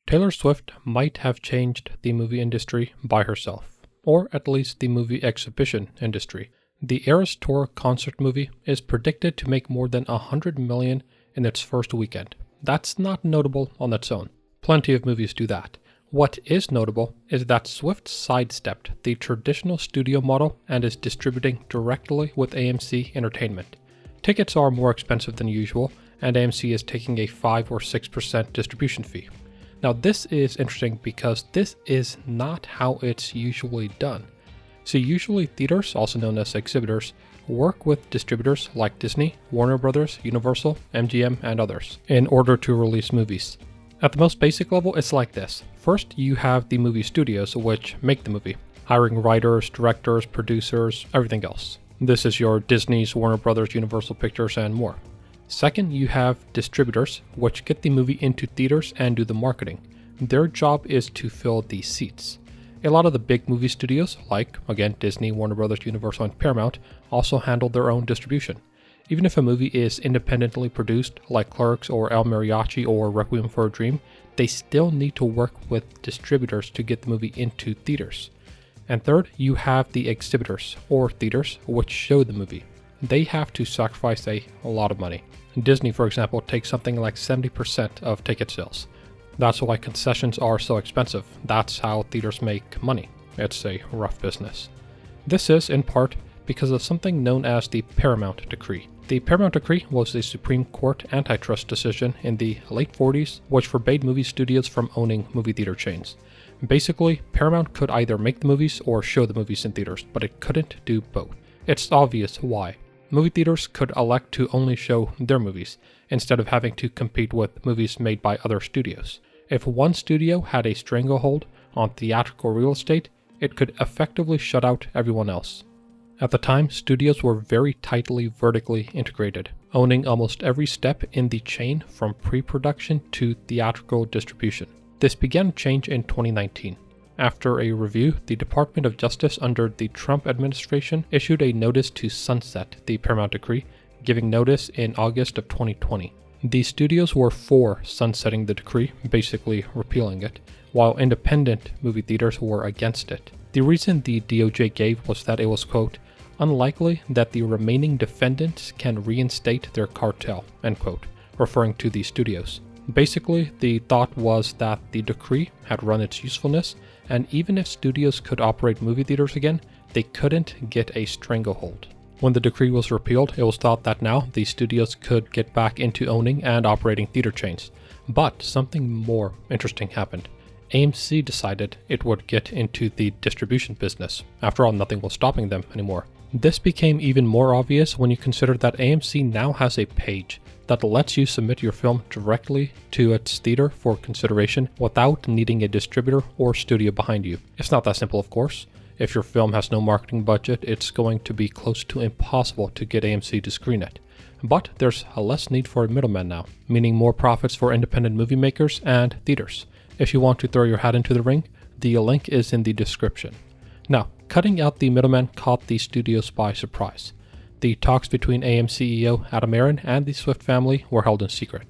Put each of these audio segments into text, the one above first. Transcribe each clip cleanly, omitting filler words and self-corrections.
Taylor Swift might have changed the movie industry by herself, or at least the movie exhibition industry. The Eras Tour concert movie is predicted to make more than $100 million in its first weekend. That's not notable on its own. Plenty of movies do that. What is notable is that Swift sidestepped the traditional studio model and is distributing directly with AMC Entertainment. Tickets are more expensive than usual, and AMC is taking a 5 or 6% distribution fee. Now this is interesting because this is not how it's usually done. So usually theaters, also known as exhibitors, work with distributors like Disney, Warner Brothers, Universal, MGM, and others in order to release movies. At the most basic level, it's like this. First, you have the movie studios which make the movie, hiring writers, directors, producers, everything else. This is your Disney's, Warner Brothers, Universal Pictures, and more. Second, you have distributors, which get the movie into theaters and do the marketing. Their job is to fill the seats. A lot of the big movie studios, like, again, Disney, Warner Brothers, Universal, and Paramount, also handle their own distribution. Even if a movie is independently produced, like Clerks or El Mariachi or Requiem for a Dream, they still need to work with distributors to get the movie into theaters. And third, you have the exhibitors, or theaters, which show the movie. They have to sacrifice a lot of money. Disney, for example, takes something like 70% of ticket sales. That's why concessions are so expensive. That's how theaters make money. It's a rough business. This is, in part, because of something known as the Paramount Decree. The Paramount Decree was a Supreme Court antitrust decision in the late 40s, which forbade movie studios from owning movie theater chains. Basically, Paramount could either make the movies or show the movies in theaters, but it couldn't do both. It's obvious why. Movie theaters could elect to only show their movies, instead of having to compete with movies made by other studios. If one studio had a stranglehold on theatrical real estate, it could effectively shut out everyone else. At the time, studios were very tightly vertically integrated, owning almost every step in the chain from pre-production to theatrical distribution. This began to change in 2019. After a review, the Department of Justice under the Trump administration issued a notice to sunset the Paramount Decree, giving notice in August of 2020. The studios were for sunsetting the decree, basically repealing it, while independent movie theaters were against it. The reason the DOJ gave was that it was, quote, unlikely that the remaining defendants can reinstate their cartel, end quote, referring to the studios. Basically, the thought was that the decree had run its usefulness, and even if studios could operate movie theaters again, they couldn't get a stranglehold. When the decree was repealed, it was thought that now the studios could get back into owning and operating theater chains. But something more interesting happened. AMC decided it would get into the distribution business. After all, nothing was stopping them anymore. This became even more obvious when you consider that AMC now has a page that lets you submit your film directly to its theater for consideration without needing a distributor or studio behind you. It's not that simple, of course. If your film has no marketing budget, it's going to be close to impossible to get AMC to screen it. But there's a less need for a middleman now, meaning more profits for independent movie makers and theaters. If you want to throw your hat into the ring, the link is in the description. Now, cutting out the middleman caught the studios by surprise. The talks between AMC CEO Adam Aron and the Swift family were held in secret.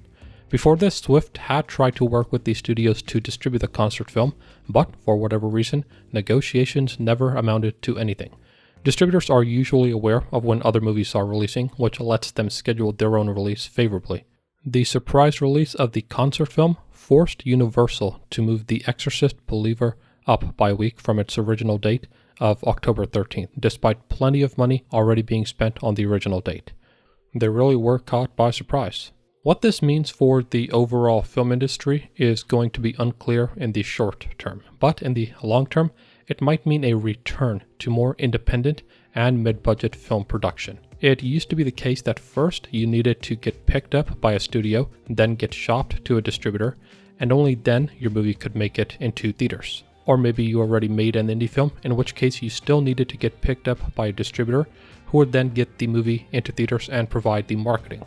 Before this, Swift had tried to work with the studios to distribute the concert film, but for whatever reason, negotiations never amounted to anything. Distributors are usually aware of when other movies are releasing, which lets them schedule their own release favorably. The surprise release of the concert film forced Universal to move The Exorcist Believer up by a week from its original date of October 13th, despite plenty of money already being spent on the original date. They really were caught by surprise. What this means for the overall film industry is going to be unclear in the short term, but in the long term, it might mean a return to more independent and mid-budget film production. It used to be the case that first you needed to get picked up by a studio, then get shopped to a distributor, and only then your movie could make it into theaters. Or maybe you already made an indie film, in which case you still needed to get picked up by a distributor who would then get the movie into theaters and provide the marketing.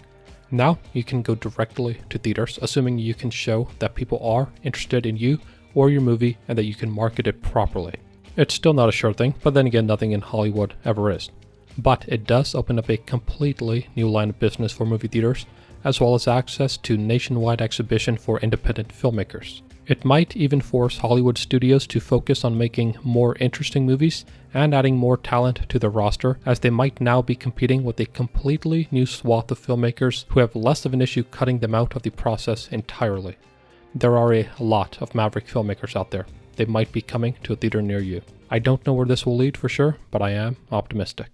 Now you can go directly to theaters, assuming you can show that people are interested in you or your movie and that you can market it properly. It's still not a sure thing, but then again, nothing in Hollywood ever is. But it does open up a completely new line of business for movie theaters, as well as access to nationwide exhibition for independent filmmakers. It might even force Hollywood studios to focus on making more interesting movies and adding more talent to their roster, as they might now be competing with a completely new swath of filmmakers who have less of an issue cutting them out of the process entirely. There are a lot of maverick filmmakers out there. They might be coming to a theater near you. I don't know where this will lead for sure, but I am optimistic.